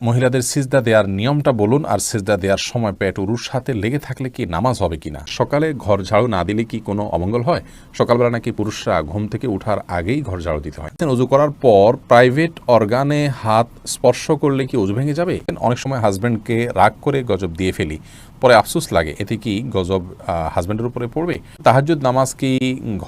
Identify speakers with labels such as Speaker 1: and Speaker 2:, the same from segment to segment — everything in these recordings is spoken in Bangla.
Speaker 1: মহিলাদের সিজদা দেওয়ার নিয়মটা বলুন, আর সিজদা দেওয়ার সময় পেট উরুর সাথে লেগে থাকলে কি নামাজ হবে কিনা? সকালে ঘর ঝাড়ু না দিলে কি কোনো অমঙ্গল হয়? সকালবেলা নাকি পুরুষরা ঘুম থেকে উঠার আগেই ঘর ঝাড়ু দিতে হয়। অজু করার পর প্রাইভেট অর্গানে হাত স্পর্শ করলে কি অজু ভেঙে যাবে? অনেক সময় হাজব্যান্ডকে রাগ করে গজব দিয়ে ফেলি, পরে আফসোস লাগে, এতে কি গজব হাজব্যান্ডের উপরে পড়বে? তাহাজ্জুদ নামাজ কি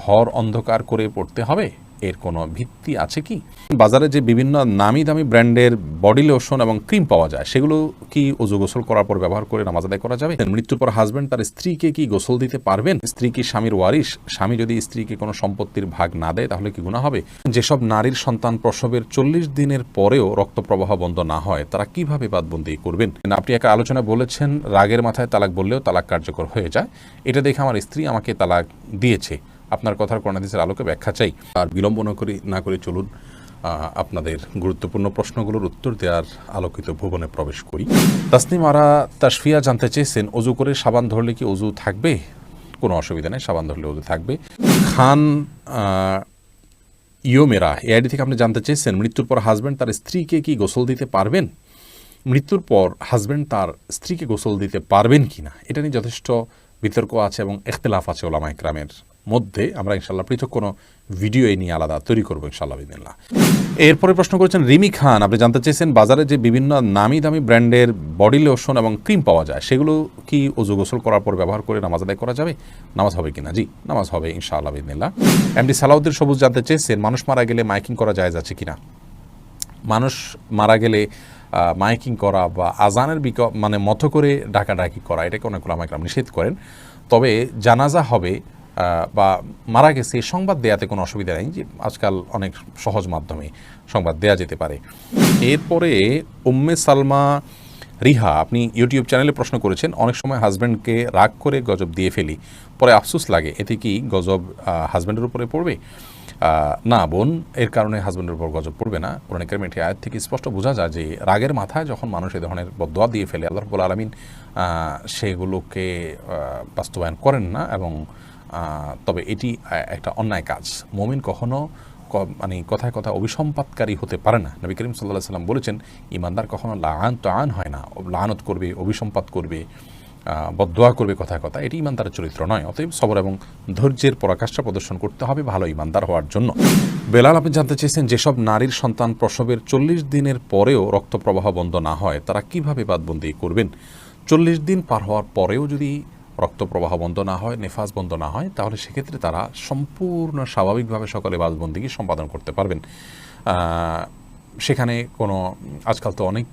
Speaker 1: ঘর অন্ধকার করে পড়তে হবে? এর কোনো ভিত্তি আছে কি? বাজারে যে বিভিন্ন নামি দামি ব্র্যান্ডের বডি লোশন এবং ক্রিম পাওয়া যায়, সেগুলো কি অজু গোসল করার পর ব্যবহার করে নামাজ আদায় করা যাবে? মৃত্যুর পর হাজব্যান্ড তার স্ত্রীকে কি গোসল দিতে পারবেন? স্ত্রী কি স্বামীর ওয়ারিশ? স্বামী যদি স্ত্রীকে কোনো সম্পত্তির ভাগ না দেয় তাহলে কি গুনাহ হবে? যেসব নারীর সন্তান প্রসবের 40 দিনের পরেও রক্ত প্রবাহ বন্ধ না হয়, তারা কিভাবে বাদবন্দি করবেন? আপনি একটা আলোচনা বলেছেন, রাগের মাথায় তালাক বললেও তালাক কার্যকর হয়ে যায়। এটা দেখে আমার স্ত্রী আমাকে তালাক দিয়েছে। আপনার কথার কোরআন হাদিসের আলোকে ব্যাখ্যা চাই। আর বিলম্ব না করে চলুন আপনাদের গুরুত্বপূর্ণ প্রশ্নগুলোর উত্তর দেওয়ার আলোকিত ভুবনে প্রবেশ করি। তাসনিম আরা তাশফিয়া জানতে চেয়েছেন, অজু করে সাবান ধরলে কি অজু থাকবে? কোনো অসুবিধা নেই, সাবান ধরলে অজু থাকবে। খান ইয়োমেরা এআইডি থেকে আপনি জানতে চেয়েছেন, মৃত্যুর পর হাজব্যান্ড তার স্ত্রীকে কি গোসল দিতে পারবেন? মৃত্যুর পর হাজব্যান্ড তার স্ত্রীকে গোসল দিতে পারবেন কিনা, এটা নিয়ে যথেষ্ট বিতর্ক আছে এবং ইখতিলাফ আছে ওলামা ইকরামের মধ্যে। আমরা ইনশাল্লাহ পৃথক কোনো ভিডিও এই নিয়ে আলাদা তৈরি করবো ইনশাল্লাহ বিদিনিল্লাহ। এরপরে প্রশ্ন করেছেন রিমি খান, আপনি জানতে চেয়েছেন, বাজারে যে বিভিন্ন নামি দামি ব্র্যান্ডের বডি লোশন এবং ক্রিম পাওয়া যায়, সেগুলো কি অজু গোসল করার পর ব্যবহার করে নামাজ আদায় করা যাবে? নামাজ হবে কিনা? জি, নামাজ হবে ইনশাআল্লাহ বিদিনিল্লাহ। এমডি সালাউদ্দিন সবুজ জানতে চেয়েছেন, মানুষ মারা গেলে মাইকিং করা জায়েজ আছে কিনা? মানুষ মারা গেলে মাইকিং করা বা আজানের মতো করে ডাকাডাকি করা, এটাকে অনেক ওলামা ইকরাম নিষেধ করেন। তবে জানাজা হবে বা মারা গেছে সংবাদ দেয়াতে কোনো অসুবিধা নেই, যে আজকাল অনেক সহজ মাধ্যমে সংবাদ দেয়া যেতে পারে। এরপরে উম্মে সালমা রিহা, আপনি ইউটিউব চ্যানেলে প্রশ্ন করেছেন, অনেক সময় হাজব্যান্ডকে রাগ করে গজব দিয়ে ফেলি, পরে আফসোস লাগে, এতে কি গজব হাজব্যান্ডের উপরে পড়বে? না বোন, এর কারণে হাজব্যান্ডের উপর গজব পড়বে না। কোরআন কারীমের এই আয়াত থেকে স্পষ্ট বোঝা যায় যে রাগের মাথায় যখন মানুষ এ ধরনের বদদোয়া দিয়ে ফেলে, আল্লাহ রাব্বুল আলামিন সেগুলোকে বাস্তবায়ন করেন না, এবং তবে এটি একটা অন্যায় কাজ। মুমিন কখনো কথায় কথা অভিসম্পাতকারী হতে পারে না। নবী করিম সাল্লাল্লাহু আলাইহি ওয়াসাল্লাম বলেছেন, ইমানদার কখনো লাআন হয় না, লাআনত করবে, অভিসম্পাত করবে, বদদোয়া করবে কথায় কথা, এটি ইমানদারের চরিত্র নয়। অতএব সবর এবং ধৈর্যের পরাকাষ্ঠা প্রদর্শন করতে হবে ভালো ইমানদার হওয়ার জন্য। বেলাল, আপনি জানতে চেয়েছেন, যেসব নারীর সন্তান প্রসবের 40 দিনের পরেও রক্ত প্রবাহ বন্ধ না হয়, তারা কিভাবে বাদবন্দি করবেন? 40 দিন পার হওয়ার পরেও যদি রক্ত প্রবাহ বন্ধ না হয়, নেফাস বন্ধ না হয়, তাহলে সেক্ষেত্রে তারা সম্পূর্ণ স্বাভাবিকভাবে সকলে বাদবন্দিকে সম্পাদন করতে পারবেন। সেখানে কোনো আজকাল তো অনেক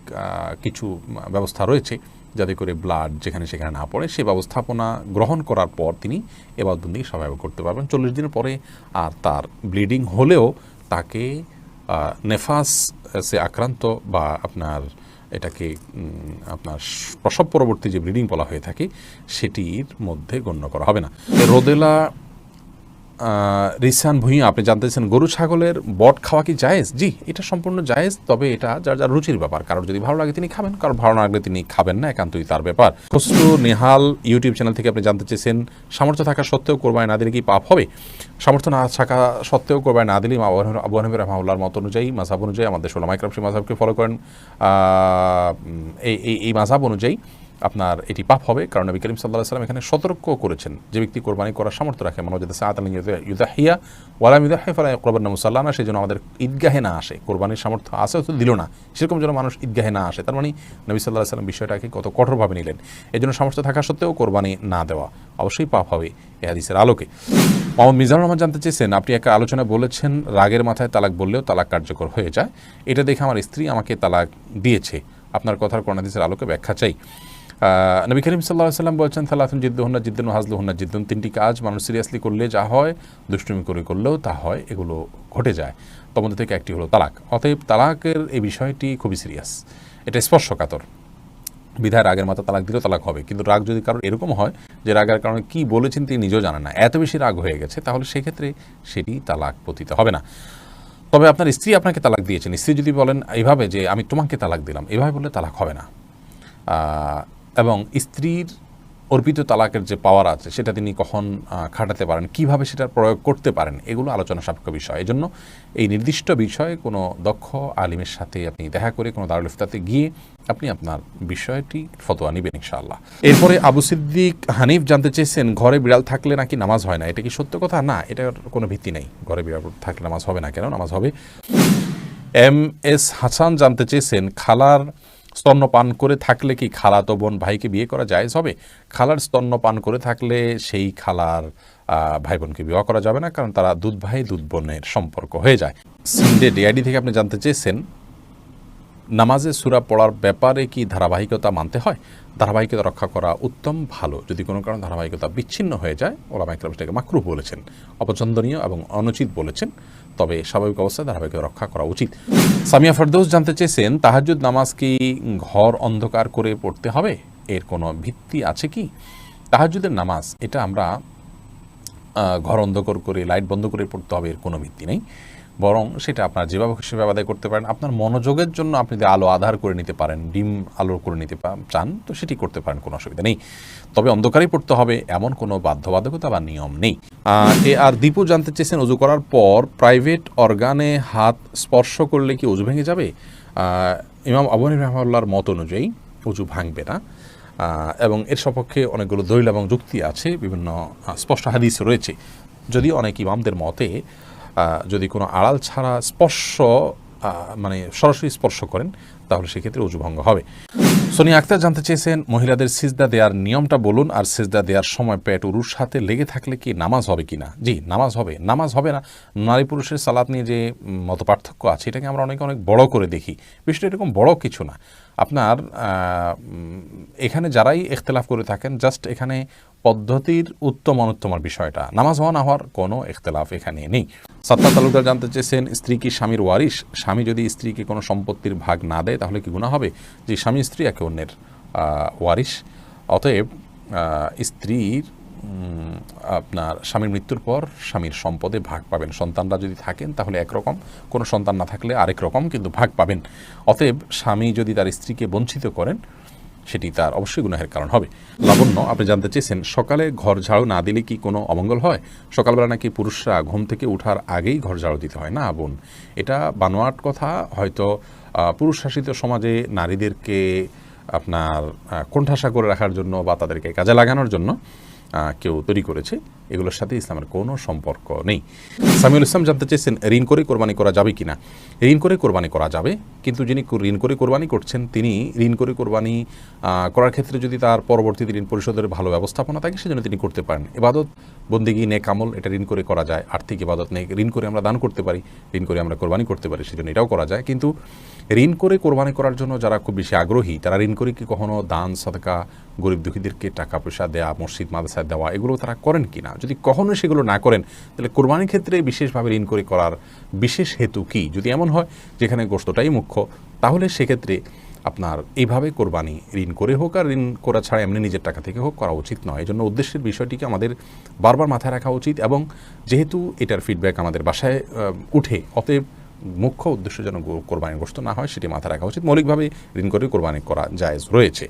Speaker 1: কিছু ব্যবস্থা রয়েছে যাতে করে ব্লাড যেখানে সেখানে না পড়ে, সে ব্যবস্থাপনা গ্রহণ করার পর তিনি এবাদবন্দি স্বাভাবিক করতে পারবেন। 40 দিনের পরে আর তার ব্লিডিং হলেও তাকে নেফাস সে আক্রান্ত বা এটাকে আপনার প্রসব পরবর্তী যে ব্লিডিং বলা হয়ে থাকে, সেটির মধ্যে গণ্য করা হবে না। রোদেলা রিসান ভুঁইয়া, আপনি জানতেছেন, গরু ছাগলের বট খাওয়া কি জায়েজ? জি, এটা সম্পূর্ণ জায়েজ, তবে এটা যার যার রুচির ব্যাপার। কারোর যদি ভালো লাগে তিনি খাবেন, কারোর ভালো না লাগলে তিনি খাবেন না, একান্তই তার ব্যাপার। খসরু নেহাল ইউটিউব চ্যানেল থেকে আপনি জানতে চেয়েছেন, সামর্থ্য থাকা সত্ত্বেও কোরবানি না দিলে কি পাপ হবে? সামর্থ্য না থাকা সত্ত্বেও কোরবানি না দিলে আবু হানিফা রাহমাহুল্লাহর মত অনুযায়ী, মাযহাব অনুযায়ী, আমাদের ওলামা ইকরাম সেই মাযহাবকে ফলো করেন, এই মাযহাব অনুযায়ী আপনার এটি পাপ হবে। কারণ নবী করিম সাল্লাল্লাহু আলাইহি ওয়াসাল্লাম এখানে সতর্ক করেছেন, যে ব্যক্তি কোরবানি করার সামর্থ্য রাখে, মানওয়াজাদা সাআতান ইউযাহিয়া ওয়ালাম ইউযাহি ফালা ইয়াকরাবান্না মুসাল্লানা, সেই জন্য আমাদের ঈদগাহে না আসে, কোরবানির সামর্থ্য আছে তো দিল না, সেরকম যেন মানুষ ঈদগাহে না আসে। তার মানে নবী সাল্লাল্লাহু আলাইহি ওয়াসাল্লাম বিষয়টাকে কত কঠোরভাবে নিলেন। এই জন্য সামর্থ্য থাকা সত্ত্বেও কোরবানি না দেওয়া অবশ্যই পাপ হবে এই হাদিসের আলোকে। মোহাম্মদ মিজানুর রহমান জানতে চেয়েছেন, আপনি একটা আলোচনা বলেছেন, রাগের মাথায় তালাক বললেও তালাক কার্যকর হয়ে যায়, এটা দেখে আমার স্ত্রী আমাকে তালাক দিয়েছে। আপনার কথার কোরআন হাদিসের আলোকে ব্যাখ্যা চাই। নবী করিম সাল্লাল্লাহু আলাইহি ওয়াসাল্লাম বলেছেন, সালাতুন জিদ্দুহুন্না জিদ্দুন ওয়া হাজলুহুন্না জিদ্দুন, তিনটি কাজ মানুষ সিরিয়াসলি করলে যা হয়, দুষ্টুমি করে করলেও তা হয়, এগুলো ঘটে যায়। তার মধ্যে থেকে একটি হলো তালাক। অতএব তালাকের এই বিষয়টি খুবই সিরিয়াস, এটা স্পর্শকাতর। বিধায় রাগের মাথা তালাক দিলেও তালাক হবে। কিন্তু রাগ যদি কারোর এরকম হয় যে রাগের কারণে কি বলেছেন তিনি নিজেও জানেন না, এত বেশি রাগ হয়ে গেছে, তাহলে সেক্ষেত্রে সেটি তালাক পতিত হবে না। তবে আপনার স্ত্রী আপনাকে তালাক দিয়েছেন, স্ত্রী যদি বলেন এইভাবে যে আমি তোমাকে তালাক দিলাম, এভাবে বললে তালাক হবে না। এবং স্ত্রীর অর্পিত তালাকের যে পাওয়ার আছে সেটা তিনি কখন খাটাতে পারেন, কিভাবে সেটার প্রয়োগ করতে পারেন, এগুলো আলোচনা সাপেক্ষ বিষয়। এই জন্য এই নির্দিষ্ট বিষয়ে কোনো দক্ষ আলিমের সাথে আপনি দেখা করে কোনো দারুল ইফতাতে গিয়ে আপনি আপনার বিষয়টি ফতোয়া নেবেন ইনশাআল্লাহ। এরপরে আবু সিদ্দিক হানিফ জানতে চেয়েছেন, ঘরে বিড়াল থাকলে নাকি নামাজ হয় না, এটা কি সত্য কথা? না, এটার কোনো ভিত্তি নেই। ঘরে বিড়াল থাকলে নামাজ হবে না, কেন? নামাজ হবে। এম এস হাসান জানতে চেয়েছেন, খালার স্তন্যপান করে থাকলে কি খালাতো বোন ভাইকে বিয়ে করা জায়েজ হবে? খালার স্তন্যপান করে থাকলে সেই খালার ভাই বোনকে বিবাহ করা যাবে না, কারণ তারা দুধ ভাই দুধ বোনের সম্পর্ক হয়ে যায়। সিন্ডে ডিআইডি থেকে আপনি জানতে চেয়েছেন, নামাজে সূরা পড়ার ব্যাপারে কি ধারাবাহিকতা মানতে হয়? ধারাবাহিকতা রক্ষা করা উত্তম, ভালো। যদি কোনো কারণে ধারাবাহিকতা বিচ্ছিন্ন হয়ে যায়, ওলামায়ে কেরাম সেটাকে মাকরুহ বলেছেন, অপছন্দনীয় এবং অনুচিত বলেছেন। তবে স্বাভাবিক অবস্থায় ধারাবাহিকতা রক্ষা করা উচিত। সামিয়া ফেরদৌস জানতে চেয়েছেন, তাহাজ্জুদ নামাজ কি ঘর অন্ধকার করে পড়তে হবে? এর কোনো ভিত্তি আছে কি? তাহাজ্জুদের নামাজ এটা আমরা ঘর অন্ধকার করে লাইট বন্ধ করে পড়তে হবে, এর কোনো ভিত্তি নেই। বরং সেটা আপনার যেভাবে সেভাবে আদায় করতে পারেন। আপনার মনোযোগের জন্য আপনি যদি আলো আধার করে নিতে পারেন, ডিম আলো করে নিতে চান, তো সেটি করতে পারেন, কোনো অসুবিধা নেই। তবে অন্ধকারেই পড়তে হবে এমন কোনো বাধ্যবাধকতা বা নিয়ম নেই। আর দীপু জানতে চেয়েছেন, অজু করার পর প্রাইভেট অর্গানে হাত স্পর্শ করলে কি অজু ভেঙে যাবে? ইমাম আবু হানিফা রাহিমাহুল্লাহর মত অনুযায়ী অজু ভাঙবে না, এবং এর সপক্ষে অনেকগুলো দলিল এবং যুক্তি আছে, বিভিন্ন স্পষ্ট হাদিস রয়েছে। যদি অনেক ইমামদের মতে যদি কোনো আড়াল ছাড়া স্পর্শ মানে সরাসরি স্পর্শ করেন, তাহলে সেক্ষেত্রে অজু ভঙ্গ হবে। সোনিয়া আক্তার জানতে চেয়েছেন, মহিলাদের সিজদা দেওয়ার নিয়মটা বলুন, আর সিজদা দেওয়ার সময় পেট উরুর সাথে লেগে থাকলে কি নামাজ হবে কিনা? জি, নামাজ হবে। নামাজ হবে না, নারী পুরুষের সালাত নিয়ে যে মত পার্থক্য আছে, এটাকে আমরা অনেক বড় করে দেখি। বিষয়টা এরকম বড় কিছু না। আপনার এখানে যারাই ইখতিলাফ করে থাকেন, জাস্ট এখানে পদ্ধতির উত্তম অনুত্তমের বিষয়টা, নামাজ হওয়া না হওয়ার কোনো ইখতিলাফ এখানে নেই। সাত্তার তালুকদার জানতে চেয়েছেন, স্ত্রী কি স্বামীর ওয়ারিশ? স্বামী যদি স্ত্রীকে কোনো সম্পত্তির ভাগ না দেয় তাহলে কি গুনাহ হবে? যে স্বামী স্ত্রী একে অন্যের ওয়ারিশ, অতএব স্ত্রীর আপনার স্বামীর মৃত্যুর পর স্বামীর সম্পদে ভাগ পাবেন। সন্তানরা যদি থাকেন তাহলে একরকম, কোনো সন্তান না থাকলে আরেক রকম, কিন্তু ভাগ পাবেন। অতএব স্বামী যদি তার স্ত্রীকে বঞ্চিত করেন, সেটি তার অবশ্যই গুনাহের কারণ হবে। লাবণ্য আপনি জানতে চেয়েছেন, সকালে ঘর ঝাড়ু না দিলে কি কোনো অমঙ্গল হয়? সকালবেলা নাকি পুরুষরা ঘুম থেকে ওঠার আগেই ঘর ঝাড়ু দিতে হয়। না বোন, এটা বানোয়াট কথা। হয়তো পুরুষ শাসিত সমাজে নারীদেরকে আপনার কোণঠাসা করে রাখার জন্য বা তাদেরকে কাজে লাগানোর জন্য কেউ তৈরি করেছে, এগুলোর সাথে ইসলামের কোনো সম্পর্ক নেই। সামিউল ইসলাম জানতে চেয়েছেন, ঋণ করে কোরবানি করা যাবে কিনা? ঋণ করে কোরবানি করা যাবে, কিন্তু যিনি ঋণ করে কোরবানি করছেন, তিনি ঋণ করে কোরবানি করার ক্ষেত্রে যদি তার পরবর্তীতে ঋণ পরিশোধের ভালো ব্যবস্থাপনা থাকে, সেজন্য তিনি করতে পারেন। ইবাদত বন্দেগী নেক আমল, এটা ঋণ করে করা যায়। আর্থিক ইবাদত নেই, ঋণ করে আমরা দান করতে পারি, ঋণ করে আমরা কোরবানি করতে পারি, সেজন্য এটাও করা যায়। কিন্তু ঋণ করে কোরবানি করার জন্য যারা খুব বেশি আগ্রহী, তারা ঋণ করে কি কখনো দান সাদকা, গরিব দুঃখীদেরকে টাকা পয়সা দেওয়া, মসজিদ মাদ্রাসায় দেওয়া, এগুলো তারা করেন কিনা? যদি কখনো সেগুলো না করেন, তাহলে কোরবানির ক্ষেত্রে বিশেষভাবে ঋণ করে করার বিশেষ হেতু কি? যদি এমন হয় যেখানে গোশতটাই মুখ্য, তাহলে সেক্ষেত্রে আপনার এইভাবে কোরবানি ঋণ করে হোক আর ঋণ করা ছাড়া এমনি নিজের টাকা থেকে হোক করা উচিত নয়। এই জন্য উদ্দেশ্যের বিষয়টিকে আমাদের বারবার মাথায় রাখা উচিত, এবং যেহেতু এটার ফিডব্যাক আমাদের বাসায় উঠে, অতএব মুখ্য উদ্দেশ্য যেন কোরবানির গোশত না হয় সেটি মাথায় রাখা উচিত। মৌলিকভাবে ঋণ করে কোরবানি করা জায়েজ রয়েছে।